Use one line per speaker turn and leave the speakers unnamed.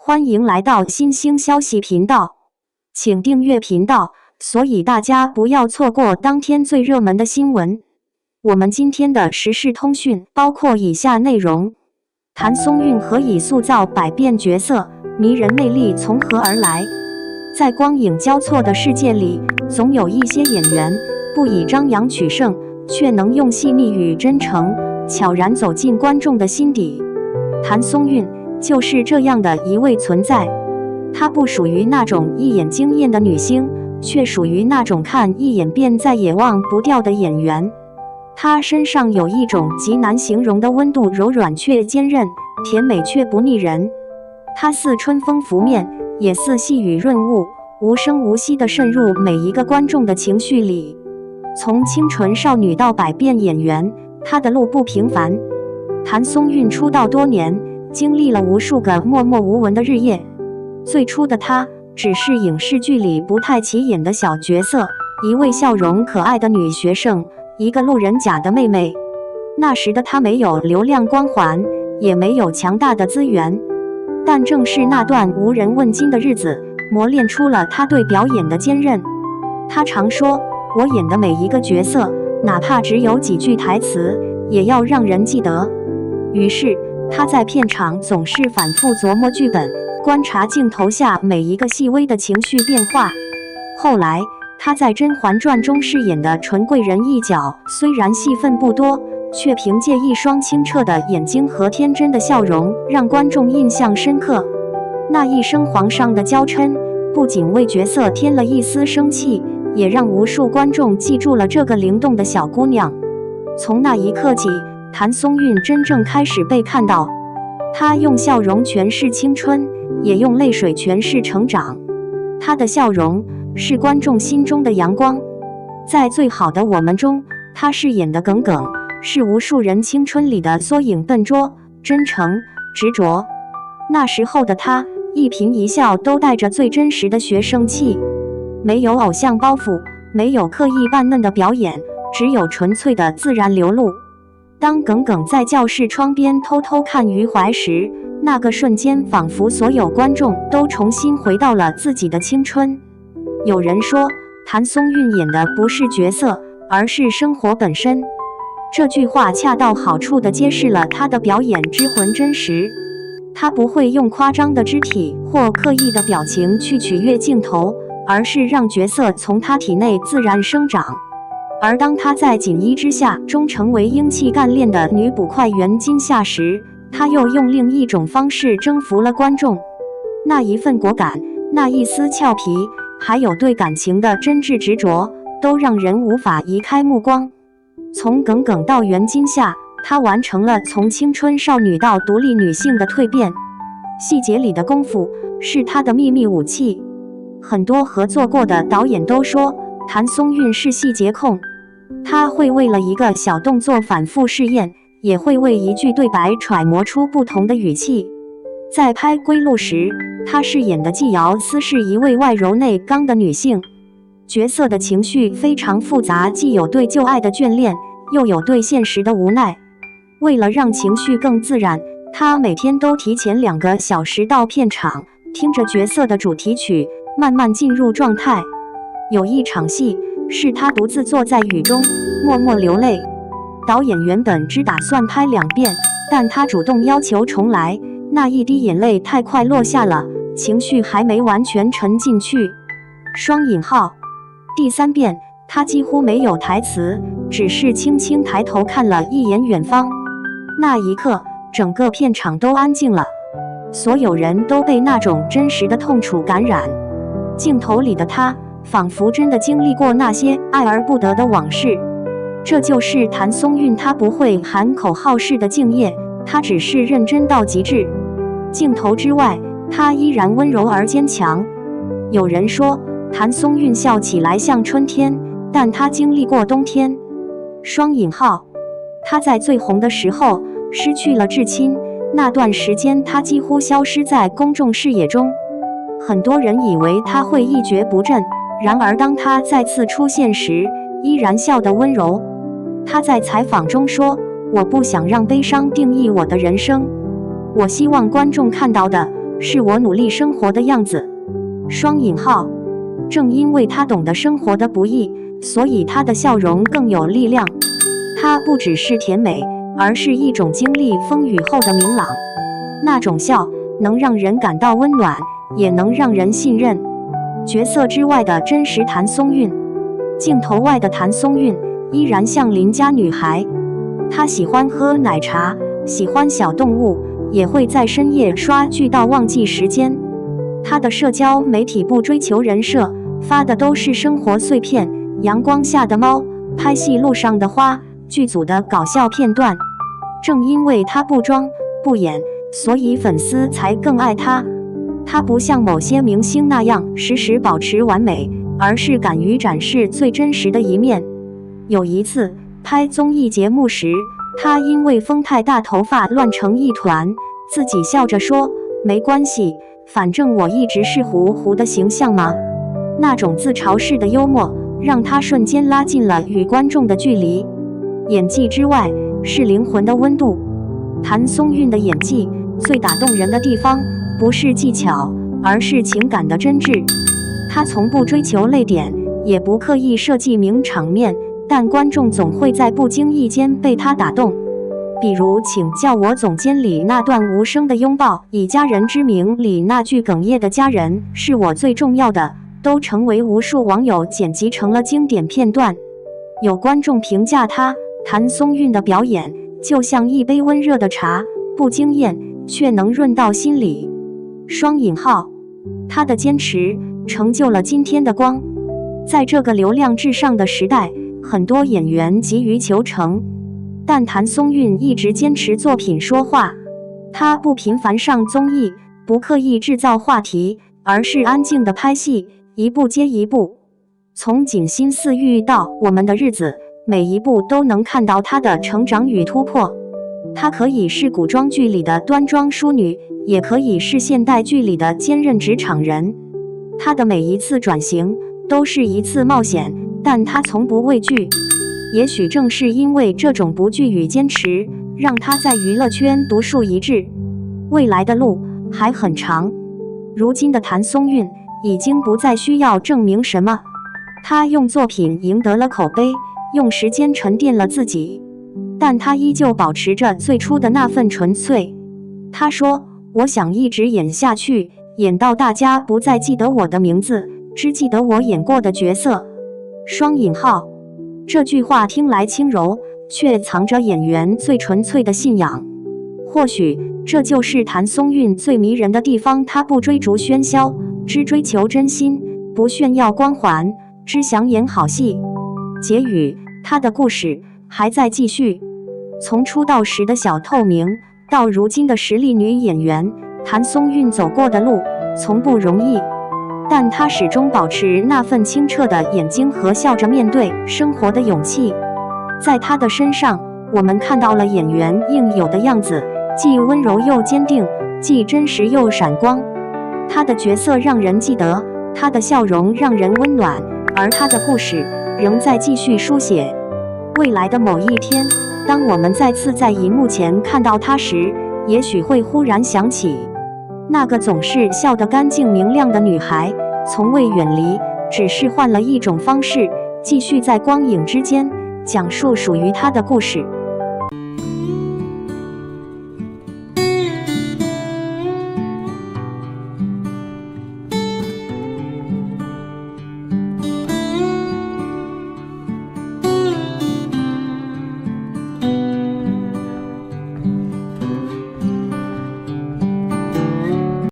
欢迎来到新兴消息频道，请订阅频道，所以大家不要错过当天最热门的新闻。我们今天的时事通讯包括以下内容：谭松韵何以塑造百变角色，迷人魅力从何而来？在光影交错的世界里，总有一些演员不以张扬取胜，却能用细腻与真诚，悄然走进观众的心底。谭松韵就是这样的一位存在，她不属于那种一眼惊艳的女星，却属于那种看一眼便再也忘不掉的演员。她身上有一种极难形容的温度，柔软却坚韧，甜美却不腻人。她似春风拂面，也似细雨润物，无声无息地渗入每一个观众的情绪里。从清纯少女到百变演员，她的路不平凡。谭松韵出道多年，经历了无数个默默无闻的日夜。最初的她只是影视剧里不太起眼的小角色，一位笑容可爱的女学生，一个路人甲的妹妹。那时的她没有流量光环，也没有强大的资源，但正是那段无人问津的日子，磨练出了她对表演的坚韧。她常说，我演的每一个角色，哪怕只有几句台词，也要让人记得。于是他在片场总是反复琢磨剧本，观察镜头下每一个细微的情绪变化。后来他在《甄嬛传》中饰演的纯贵人一角，虽然戏份不多，却凭借一双清澈的眼睛和天真的笑容，让观众印象深刻。那一声皇上的娇嗔，不仅为角色添了一丝生气，也让无数观众记住了这个灵动的小姑娘。从那一刻起，谭松韵真正开始被看到。她用笑容诠释青春，也用泪水诠释成长。她的笑容是观众心中的阳光。在最好的我们中，她饰演的耿耿，是无数人青春里的缩影，笨拙、真诚、执着。那时候的她，一颦一笑都带着最真实的学生气，没有偶像包袱，没有刻意扮嫩的表演，只有纯粹的自然流露。当耿耿在教室窗边偷偷看余淮时，那个瞬间仿佛所有观众都重新回到了自己的青春。有人说，谭松韵演的不是角色，而是生活本身。这句话恰到好处地揭示了她的表演之魂真实。她不会用夸张的肢体或刻意的表情去取悦镜头，而是让角色从她体内自然生长。而当她在锦衣之下中成为英气干练的女捕快袁今夏时，她又用另一种方式征服了观众。那一份果敢，那一丝俏皮，还有对感情的真挚执着，都让人无法移开目光。从耿耿到袁今夏，她完成了从青春少女到独立女性的蜕变。细节里的功夫是她的秘密武器。很多合作过的导演都说，谭松韵是细节控，她会为了一个小动作反复试验，也会为一句对白揣摩出不同的语气。在拍《归路》时，她饰演的纪瑶丝是一位外柔内刚的女性，角色的情绪非常复杂，既有对旧爱的眷恋，又有对现实的无奈。为了让情绪更自然，她每天都提前2个小时到片场，听着角色的主题曲，慢慢进入状态。有一场戏是她独自坐在雨中，默默流泪。导演原本只打算拍2遍，但她主动要求重来，那一滴眼泪太快落下了，情绪还没完全沉进去。双引号。第3遍，她几乎没有台词，只是轻轻抬头看了一眼远方。那一刻，整个片场都安静了，所有人都被那种真实的痛楚感染。镜头里的她仿佛真的经历过那些爱而不得的往事。这就是谭松韵，她不会喊口号式的敬业，她只是认真到极致。镜头之外，她依然温柔而坚强。有人说，谭松韵笑起来像春天，但她经历过冬天。双引号。她在最红的时候失去了至亲，那段时间她几乎消失在公众视野中。很多人以为她会一蹶不振，然而当她再次出现时，依然笑得温柔。她在采访中说，我不想让悲伤定义我的人生，我希望观众看到的是我努力生活的样子。双引号。正因为他懂得生活的不易，所以他的笑容更有力量。它不只是甜美，而是一种经历风雨后的明朗。那种笑能让人感到温暖，也能让人信任。角色之外的真实谭松韵，镜头外的谭松韵依然像邻家女孩。她喜欢喝奶茶，喜欢小动物，也会在深夜刷剧到忘记时间。她的社交媒体不追求人设，发的都是生活碎片，阳光下的猫，拍戏路上的花，剧组的搞笑片段。正因为她不装不演，所以粉丝才更爱她。她不像某些明星那样时时保持完美，而是敢于展示最真实的一面。有一次拍综艺节目时，她因为风太大头发乱成一团，自己笑着说没关系，反正我一直是糊糊的形象嘛。那种自嘲式的幽默让她瞬间拉近了与观众的距离。演技之外是灵魂的温度。谭松韵的演技最打动人的地方不是技巧，而是情感的真挚。她从不追求泪点，也不刻意设计名场面，但观众总会在不经意间被她打动。比如请叫我总监里那段无声的拥抱，以家人之名里那句哽咽的家人是我最重要的，都成为无数网友剪辑成了经典片段。有观众评价谭松韵的表演就像一杯温热的茶，不惊艳，却能润到心里。双引号。她的坚持成就了今天的光。在这个流量至上的时代，很多演员急于求成，但谭松韵一直坚持作品说话。她不频繁上综艺，不刻意制造话题，而是安静的拍戏，一部接一部。从锦心似玉到我们的日子，每一部都能看到她的成长与突破。她可以是古装剧里的端庄淑女，也可以是现代剧里的坚韧职场人。她的每一次转型都是一次冒险，但她从不畏惧。也许正是因为这种不惧与坚持，让她在娱乐圈独树一帜。未来的路还很长。如今的谭松韵已经不再需要证明什么，她用作品赢得了口碑，用时间沉淀了自己，但她依旧保持着最初的那份纯粹。她说，我想一直演下去，演到大家不再记得我的名字，只记得我演过的角色。双引号。这句话听来轻柔，却藏着演员最纯粹的信仰。或许这就是谭松韵最迷人的地方，她不追逐喧嚣，只追求真心，不炫耀光环，只想演好戏。结语，她的故事还在继续。从出道时的小透明，到如今的实力女演员，谭松韵走过的路从不容易，但她始终保持那份清澈的眼睛和笑着面对生活的勇气。在她的身上，我们看到了演员应有的样子，既温柔又坚定，既真实又闪光。她的角色让人记得，她的笑容让人温暖，而她的故事仍在继续书写。未来的某一天，当我们再次在荧幕前看到她时，也许会忽然想起那个总是笑得干净明亮的女孩，从未远离，只是换了一种方式，继续在光影之间讲述属于她的故事。